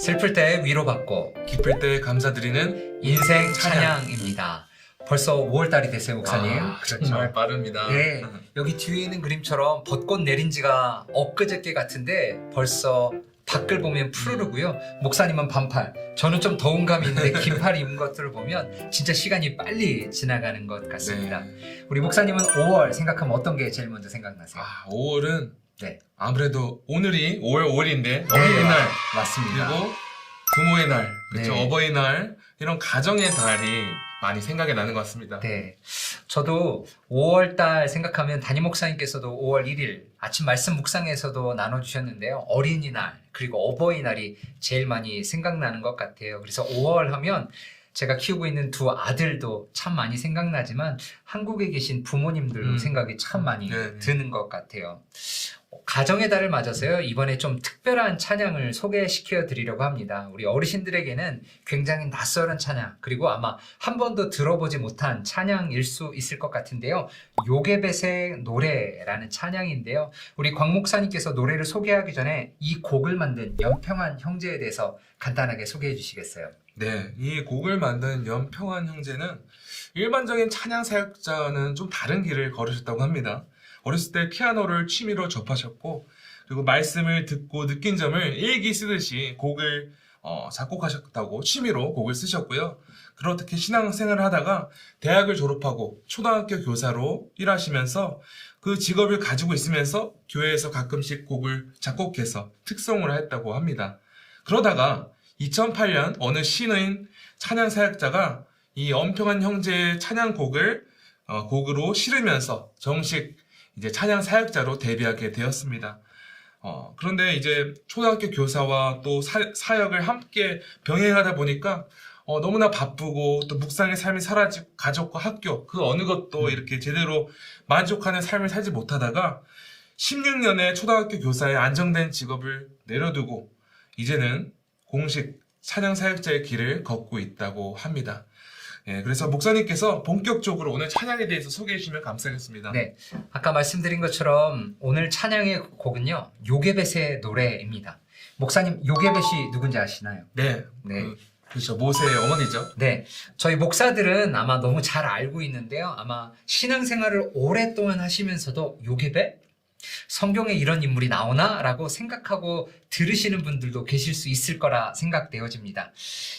슬플 때 위로받고 기쁠 때 감사드리는 인생 찬양입니다. 벌써 5월달이 됐어요, 목사님. 그렇죠. 정말 빠릅니다. 네, 여기 뒤에 있는 그림처럼 벚꽃 내린 지가 엊그저께 같은데 벌써 밖을 보면 푸르르고요. 목사님은 반팔, 저는 좀 더운 감이 있는데 긴팔 입은 것들을 보면 진짜 시간이 빨리 지나가는 것 같습니다. 네. 우리 목사님은 5월 생각하면 어떤 게 제일 먼저 생각나세요? 5월은 네. 아무래도 오늘이 5월 5일인데 어린이날 맞습니다. 그리고 부모의 날, 그렇죠? 네. 어버이날 이런 가정의 달이 많이 생각이 나는 것 같습니다. 네. 저도 5월달 생각하면 담임 목사님께서도 5월 1일 아침 말씀 묵상에서도 나눠주셨는데요. 어린이날 그리고 어버이날이 제일 많이 생각나는 것 같아요. 그래서 5월 하면 제가 키우고 있는 두 아들도 참 많이 생각나지만 한국에 계신 부모님들도 생각이 참 많이 네. 드는 것 같아요. 가정의 달을 맞아서요. 이번에 좀 특별한 찬양을 소개시켜 드리려고 합니다. 우리 어르신들에게는 굉장히 낯설은 찬양, 그리고 아마 한 번도 들어보지 못한 찬양일 수 있을 것 같은데요. 요게벳의 노래라는 찬양인데요. 우리 광 목사님께서 노래를 소개하기 전에 이 곡을 만든 연평한 형제에 대해서 간단하게 소개해 주시겠어요? 네, 이 곡을 만든 연평한 형제는 일반적인 찬양 사역자는 좀 다른 길을 걸으셨다고 합니다. 어렸을 때 피아노를 취미로 접하셨고, 그리고 말씀을 듣고 느낀 점을 일기 쓰듯이 곡을 작곡하셨다고 취미로 곡을 쓰셨고요. 그렇게 신앙생활을 하다가 대학을 졸업하고 초등학교 교사로 일하시면서 그 직업을 가지고 있으면서 교회에서 가끔씩 곡을 작곡해서 특송을 했다고 합니다. 그러다가 2008년 어느 신인 찬양 사역자가 이 연평한 형제의 찬양곡을 곡으로 실으면서 정식 이제 찬양 사역자로 데뷔하게 되었습니다. 그런데 이제 초등학교 교사와 또 사역을 함께 병행하다 보니까 너무나 바쁘고 또 묵상의 삶이 사라지고 가족과 학교 그 어느 것도 이렇게 제대로 만족하는 삶을 살지 못하다가 16년의 초등학교 교사의 안정된 직업을 내려두고 이제는 공식 찬양 사역자의 길을 걷고 있다고 합니다. 예, 그래서 목사님께서 본격적으로 오늘 찬양에 대해서 소개해 주시면 감사하겠습니다. 네, 아까 말씀드린 것처럼 오늘 찬양의 곡은요, 요게벳의 노래입니다. 목사님, 요게벳이 누군지 아시나요? 네, 네. 그렇죠. 모세의 어머니죠. 네, 저희 목사들은 아마 너무 잘 알고 있는데요. 아마 신앙생활을 오랫동안 하시면서도 요게벳? 성경에 이런 인물이 나오나? 라고 생각하고 들으시는 분들도 계실 수 있을 거라 생각되어집니다.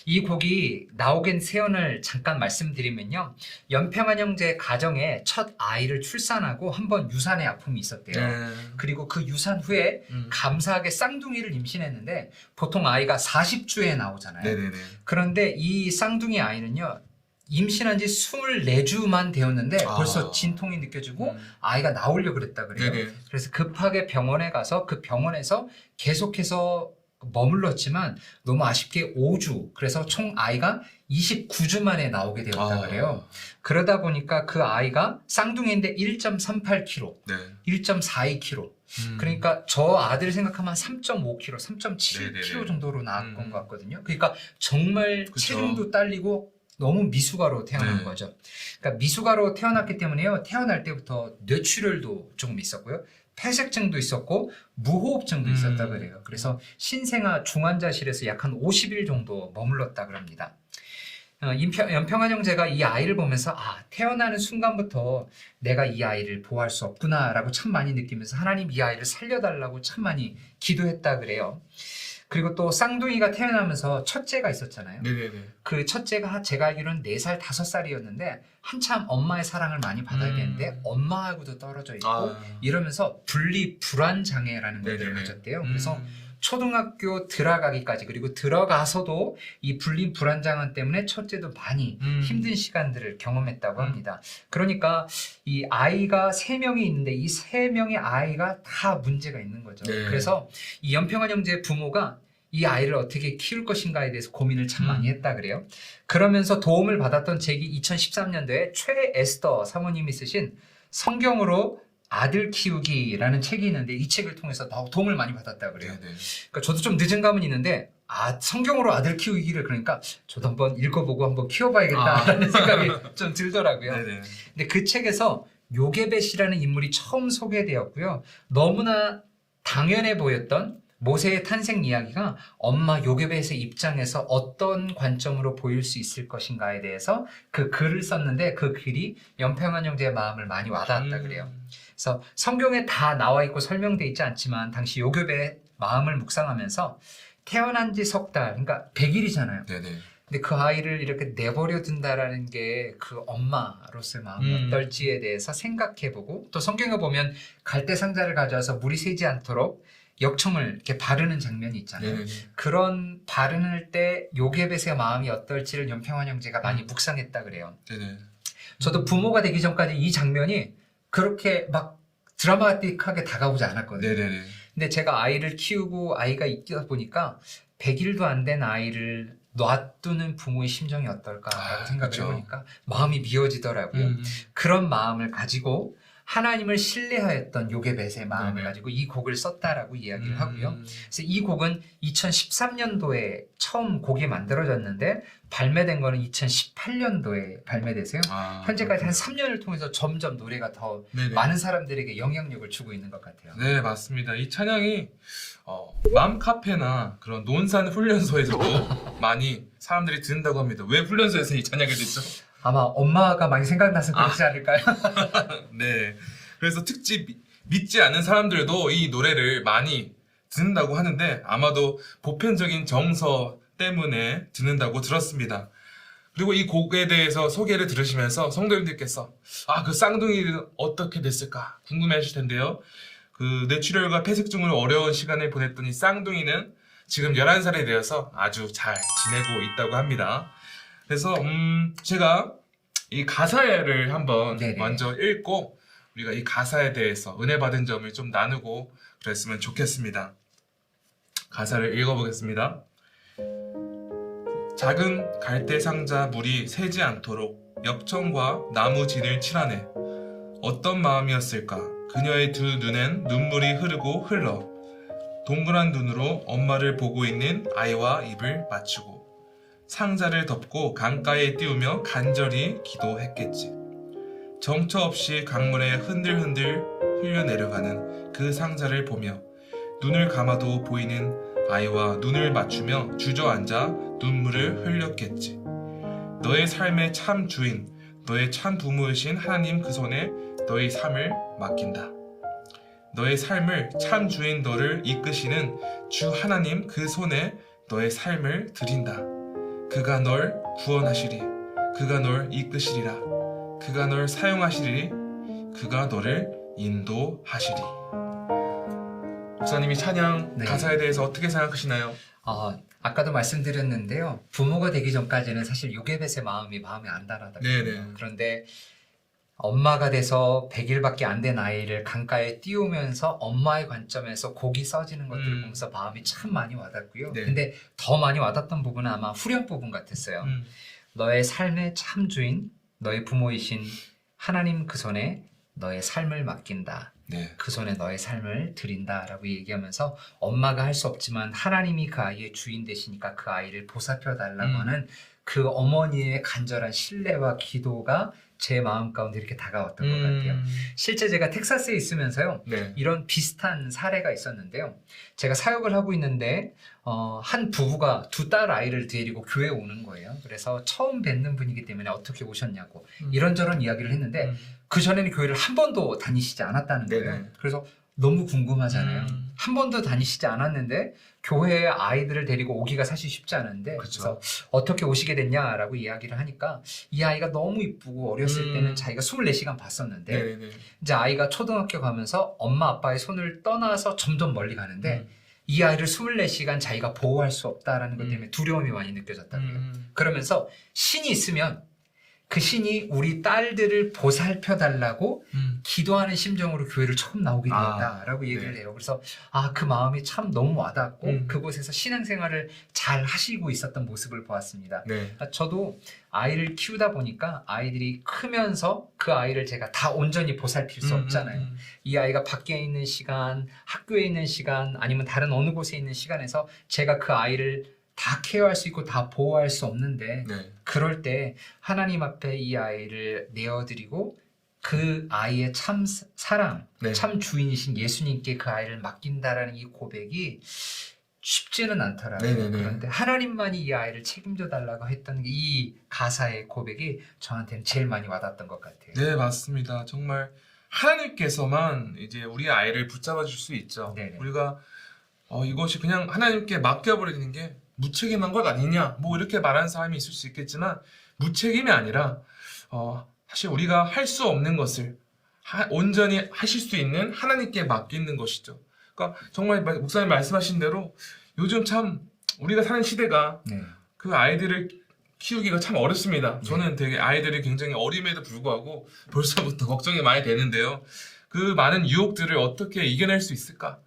이 곡이 나오긴 세연을 잠깐 말씀드리면요. 연평한 형제 가정에 첫 아이를 출산하고 한번 유산의 아픔이 있었대요. 그리고 그 유산 후에 감사하게 쌍둥이를 임신했는데 보통 아이가 40주에 나오잖아요. 네네네. 그런데 이 쌍둥이 아이는요. 임신한 지 24주만 되었는데 벌써 진통이 느껴지고 아이가 나오려고 그랬다 그래요. 네네. 그래서 급하게 병원에 가서 그 병원에서 계속해서 머물렀지만 너무 아쉽게 5주, 그래서 총 아이가 29주 만에 나오게 되었다 그래요. 그러다 보니까 그 아이가 쌍둥이인데 1.38kg, 네. 1.42kg. 그러니까 저 아들 생각하면 3.5kg, 3.7kg 네네네. 정도로 낳은 것 같거든요. 그러니까 정말 그쵸. 체중도 딸리고 너무 미숙아로 태어난 네. 거죠. 그러니까 미숙아로 태어났기 때문에요. 태어날 때부터 뇌출혈도 조금 있었고요. 폐색증도 있었고 무호흡증도 있었다 그래요. 그래서 신생아 중환자실에서 약 한 50일 정도 머물렀다 그럽니다. 연평한 형제가 이 아이를 보면서 태어나는 순간부터 내가 이 아이를 보호할 수 없구나라고 참 많이 느끼면서 하나님 이 아이를 살려달라고 참 많이 기도했다 그래요. 그리고 또 쌍둥이가 태어나면서 첫째가 있었잖아요. 네네네. 그 첫째가 제가 알기로는 4살, 5살이었는데 한참 엄마의 사랑을 많이 받아야 되는데 엄마하고도 떨어져 있고 이러면서 분리 불안 장애라는 것들을 네네네. 가졌대요. 그래서 초등학교 들어가기까지, 그리고 들어가서도 이 분리 불안장애 때문에 첫째도 많이 힘든 시간들을 경험했다고 합니다. 그러니까 이 아이가 3명이 있는데 이 3명의 아이가 다 문제가 있는 거죠. 네. 그래서 이 연평한 형제의 부모가 이 아이를 어떻게 키울 것인가에 대해서 고민을 참 많이 했다 그래요. 그러면서 도움을 받았던 책이 2013년도에 최에스더 사모님이 쓰신 성경으로 아들 키우기라는 책이 있는데 이 책을 통해서 도움을 많이 받았다 그래요. 네네. 그러니까 저도 좀 늦은 감은 있는데 성경으로 아들 키우기를, 그러니까 저도 한번 읽어보고 한번 키워봐야겠다라는 생각이 좀 들더라고요. 네네. 근데 그 책에서 요게벳이라는 인물이 처음 소개되었고요. 너무나 당연해 보였던 모세의 탄생 이야기가 엄마 요게벳의 입장에서 어떤 관점으로 보일 수 있을 것인가에 대해서 그 글을 썼는데 그 글이 연평안 형제의 마음을 많이 와닿았다 그래요. 그래서 성경에 다 나와 있고 설명돼 있지 않지만 당시 요게벳의 마음을 묵상하면서 태어난 지 석 달, 그러니까 100일이잖아요. 네네. 근데 그 아이를 이렇게 내버려 둔다라는 게 그 엄마로서의 마음이 어떨지에 대해서 생각해보고 또 성경에 보면 갈대 상자를 가져와서 물이 새지 않도록 역청을 이렇게 바르는 장면이 있잖아요. 네네. 그런 바르는 때 요게벳의 마음이 어떨지를 연평안 형제가 많이 묵상했다 그래요. 네네. 저도 부모가 되기 전까지 이 장면이 그렇게 막 드라마틱하게 다가오지 않았거든요. 네네네. 근데 제가 아이를 키우고 아이가 있다 보니까 100일도 안 된 아이를 놔두는 부모의 심정이 어떨까라고 생각을 그쵸. 해보니까 마음이 미어지더라고요. 그런 마음을 가지고 하나님을 신뢰하였던 요게벳의 마음을 네네. 가지고 이 곡을 썼다라고 이야기를 하고요. 그래서 이 곡은 2013년도에 처음 곡이 만들어졌는데 발매된 거는 2018년도에 발매돼서요. 현재까지 한 3년을 통해서 점점 노래가 더 네네. 많은 사람들에게 영향력을 주고 있는 것 같아요. 네, 맞습니다. 이 찬양이 맘카페나 그런 논산 훈련소에서도 많이 사람들이 듣는다고 합니다. 왜 훈련소에서 이 찬양이 됐죠? 아마 엄마가 많이 생각나서 그렇지 않을까요? 네. 그래서 특집 믿지 않는 사람들도 이 노래를 많이 듣는다고 하는데 아마도 보편적인 정서 때문에 듣는다고 들었습니다. 그리고 이 곡에 대해서 소개를 들으시면서 성도님들께서 그 쌍둥이는 어떻게 됐을까 궁금해 하실 텐데요. 그 뇌출혈과 폐색증으로 어려운 시간을 보냈던 이 쌍둥이는 지금 11살이 되어서 아주 잘 지내고 있다고 합니다. 그래서 제가 이 가사를 한번 네네. 먼저 읽고 우리가 이 가사에 대해서 은혜 받은 점을 좀 나누고 그랬으면 좋겠습니다. 가사를 읽어보겠습니다. 작은 갈대 상자 물이 새지 않도록 역청과 나무 진을 칠하네. 어떤 마음이었을까? 그녀의 두 눈엔 눈물이 흐르고 흘러 동그란 눈으로 엄마를 보고 있는 아이와 입을 맞추고 상자를 덮고 강가에 띄우며 간절히 기도했겠지. 정처 없이 강물에 흔들흔들 흘려내려가는 그 상자를 보며 눈을 감아도 보이는 아이와 눈을 맞추며 주저앉아 눈물을 흘렸겠지. 너의 삶의 참 주인, 너의 참 부모이신 하나님 그 손에 너의 삶을 맡긴다. 너의 삶을 참 주인 너를 이끄시는 주 하나님 그 손에 너의 삶을 드린다. 그가 널 구원하시리. 그가 널 이끄시리라. 그가 널 사용하시리리. 그가 너를 인도하시리. 목사님이 찬양 네. 가사에 대해서 어떻게 생각하시나요? 아까도 말씀드렸는데요. 부모가 되기 전까지는 사실 요게벳의 마음이 안 달하더라고요. 네네. 그런데 엄마가 돼서 100일밖에 안 된 아이를 강가에 띄우면서 엄마의 관점에서 곡이 써지는 것들을 보면서 마음이 참 많이 와닿고요. 네. 근데 더 많이 와닿던 부분은 아마 후렴 부분 같았어요. 너의 삶의 참 주인, 너의 부모이신 하나님 그 손에 너의 삶을 맡긴다. 네. 그 손에 너의 삶을 드린다라고 얘기하면서 엄마가 할 수 없지만 하나님이 그 아이의 주인 되시니까 그 아이를 보살펴 달라고 하는 그 어머니의 간절한 신뢰와 기도가 제 마음 가운데 이렇게 다가왔던 것 같아요. 실제 제가 텍사스에 있으면서요. 네. 이런 비슷한 사례가 있었는데요. 제가 사역을 하고 있는데 한 부부가 두 딸 아이를 데리고 교회에 오는 거예요. 그래서 처음 뵙는 분이기 때문에 어떻게 오셨냐고 이런저런 이야기를 했는데 그전에는 교회를 한 번도 다니시지 않았다는 거예요. 네네. 그래서 너무 궁금하잖아요. 한 번도 다니시지 않았는데 교회에 아이들을 데리고 오기가 사실 쉽지 않은데 그쵸. 그래서 어떻게 오시게 됐냐라고 이야기를 하니까 이 아이가 너무 이쁘고 어렸을 때는 자기가 24시간 봤었는데 네네. 이제 아이가 초등학교 가면서 엄마 아빠의 손을 떠나서 점점 멀리 가는데 이 아이를 24시간 자기가 보호할 수 없다라는 것 때문에 두려움이 많이 느껴졌다고요. 그러면서 신이 있으면 그 신이 우리 딸들을 보살펴 달라고 기도하는 심정으로 교회를 처음 나오게 되었다라고 얘기를 네. 해요. 그래서 그 마음이 참 너무 와닿았고 그곳에서 신앙생활을 잘 하시고 있었던 모습을 보았습니다. 네. 저도 아이를 키우다 보니까 아이들이 크면서 그 아이를 제가 다 온전히 보살필 수 없잖아요. 이 아이가 밖에 있는 시간, 학교에 있는 시간, 아니면 다른 어느 곳에 있는 시간에서 제가 그 아이를 다 케어할 수 있고 다 보호할 수 없는데 네. 그럴 때 하나님 앞에 이 아이를 내어드리고 그 아이의 참 사랑, 네. 참 주인이신 예수님께 그 아이를 맡긴다라는 이 고백이 쉽지는 않더라고요. 네네네. 그런데 하나님만이 이 아이를 책임져 달라고 했던 이 가사의 고백이 저한테는 제일 많이 와닿았던 것 같아요. 네, 맞습니다. 정말 하나님께서만 이제 우리 아이를 붙잡아 줄 수 있죠. 네네. 우리가 이것이 그냥 하나님께 맡겨버리는 게 무책임한 것 아니냐, 뭐 이렇게 말하는 사람이 있을 수 있겠지만 무책임이 아니라 사실 우리가 할 수 없는 것을 온전히 하실 수 있는 하나님께 맡기는 것이죠. 그러니까 정말 목사님 말씀하신 대로 요즘 참 우리가 사는 시대가 네. 그 아이들을 키우기가 참 어렵습니다. 저는 되게 아이들이 굉장히 어림에도 불구하고 벌써부터 걱정이 많이 되는데요. 그 많은 유혹들을 어떻게 이겨낼 수 있을까?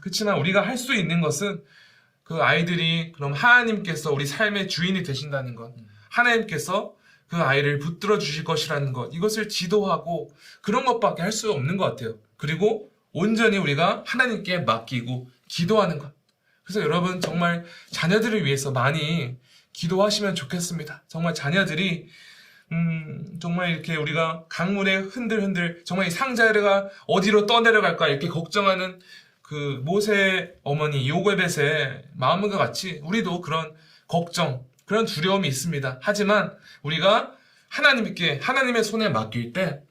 그렇지만 우리가 할 수 있는 것은 그 아이들이 그럼 하나님께서 우리 삶의 주인이 되신다는 것, 하나님께서 그 아이를 붙들어 주실 것이라는 것, 이것을 지도하고 그런 것밖에 할 수 없는 것 같아요. 그리고 온전히 우리가 하나님께 맡기고 기도하는 것. 그래서 여러분 정말 자녀들을 위해서 많이 기도하시면 좋겠습니다. 정말 자녀들이 정말 이렇게 우리가 강물에 흔들흔들 정말 이 상자가 어디로 떠내려갈까 이렇게 걱정하는 그 모세 어머니 요괴벳의 마음과 같이 우리도 그런 걱정, 그런 두려움이 있습니다. 하지만 우리가 하나님께 하나님의 손에 맡길 때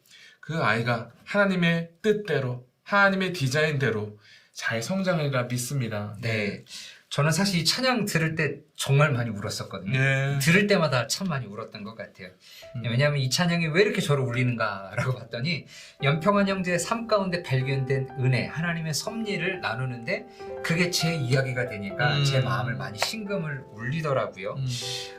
그 아이가 하나님의 뜻대로 하나님의 디자인대로 잘 성장하리라 믿습니다. 네. 저는 사실 이 찬양 들을 때 정말 많이 울었었거든요. 네. 들을 때마다 참 많이 울었던 것 같아요. 왜냐하면 이 찬양이 왜 이렇게 저를 울리는가라고 봤더니 연평한 형제의 삶 가운데 발견된 은혜, 하나님의 섭리를 나누는데 그게 제 이야기가 되니까 제 마음을 많이 심금을 울리더라고요.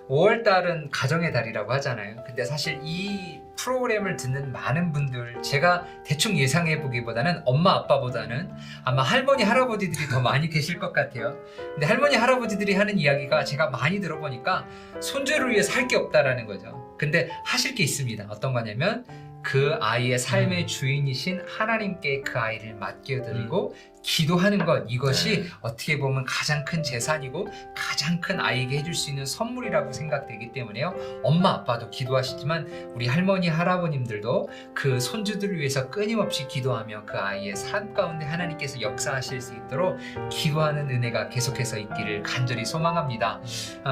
5월달은 가정의 달이라고 하잖아요. 근데 사실 이 프로그램을 듣는 많은 분들, 제가 대충 예상해 보기보다는 엄마 아빠보다는 아마 할머니 할아버지들이 더 많이 계실 것 같아요. 근데 할머니 할아버지들이 하는 이야기가 제가 많이 들어보니까 손주를 위해서 할 게 없다라는 거죠. 근데 하실 게 있습니다. 어떤 거냐면 그 아이의 삶의 주인이신 하나님께 그 아이를 맡겨드리고 기도하는 것, 이것이 어떻게 보면 가장 큰 재산이고 가장 큰 아이에게 해줄 수 있는 선물이라고 생각되기 때문에요. 엄마 아빠도 기도하시지만 우리 할머니 할아버님들도 그 손주들을 위해서 끊임없이 기도하며 그 아이의 삶 가운데 하나님께서 역사하실 수 있도록 기도하는 은혜가 계속해서 있기를 간절히 소망합니다.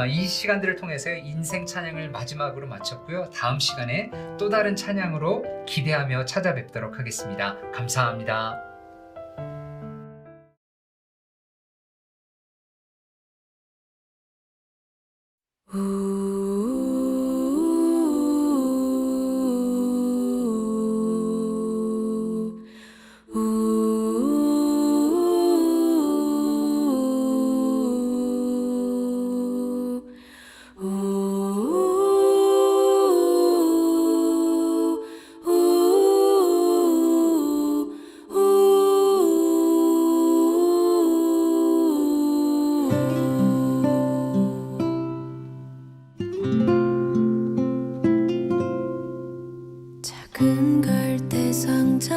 이 시간들을 통해서 인생 찬양을 마지막으로 마쳤고요. 다음 시간에 또 다른 찬양으로 기대하며 찾아뵙도록 하겠습니다. 감사합니다. 작은 갈대 상자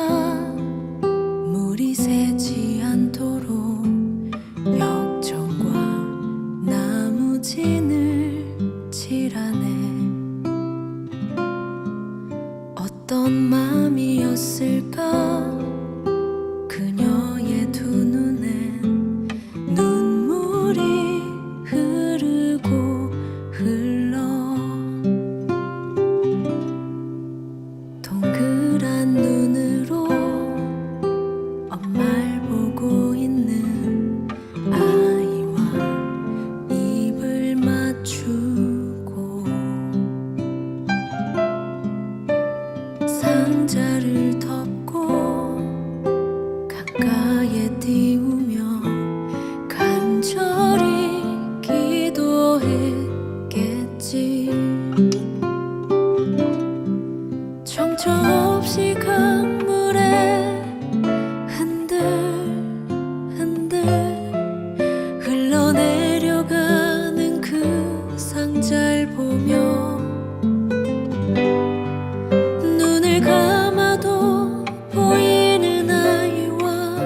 물이 새지 않도록 역청과 나무진을 칠하네. 어떤 맘이었을까 그녀의 두 눈엔 눈물이 흐르고 흘러 동그란 눈으로 엄마를 보고 있는 아이와 입을 맞추고 상자를 덮고 가까이에 띄우며 간절히 기도했겠지. 정처 없이 강물에 흔들흔들 흘러내려가는 그 상자를 보며 눈을 감아도 보이는 아이와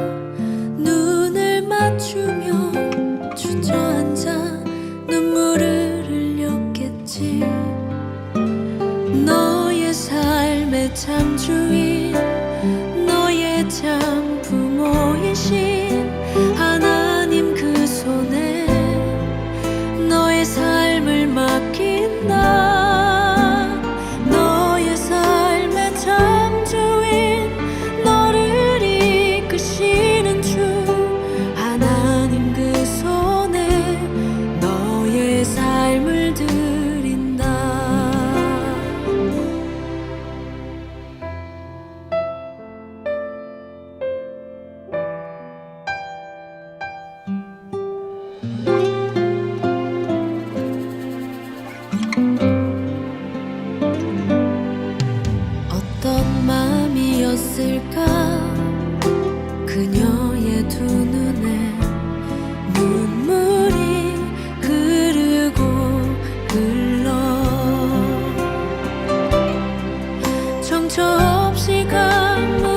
눈을 맞추며 주저앉아 눈물을 흘렸겠지. 너의 삶의 너의 참 주인 너의 참 부모이신 하나님 그 손에 너의 삶을 맡긴다. 너의 삶의 참 주인 너를 이끄시는 주 하나님 그 손에 너의 삶을 드린다. 어떤 마음이었을까 그녀의 두 눈에 눈물이 흐르고 흘러 정처 없이 강물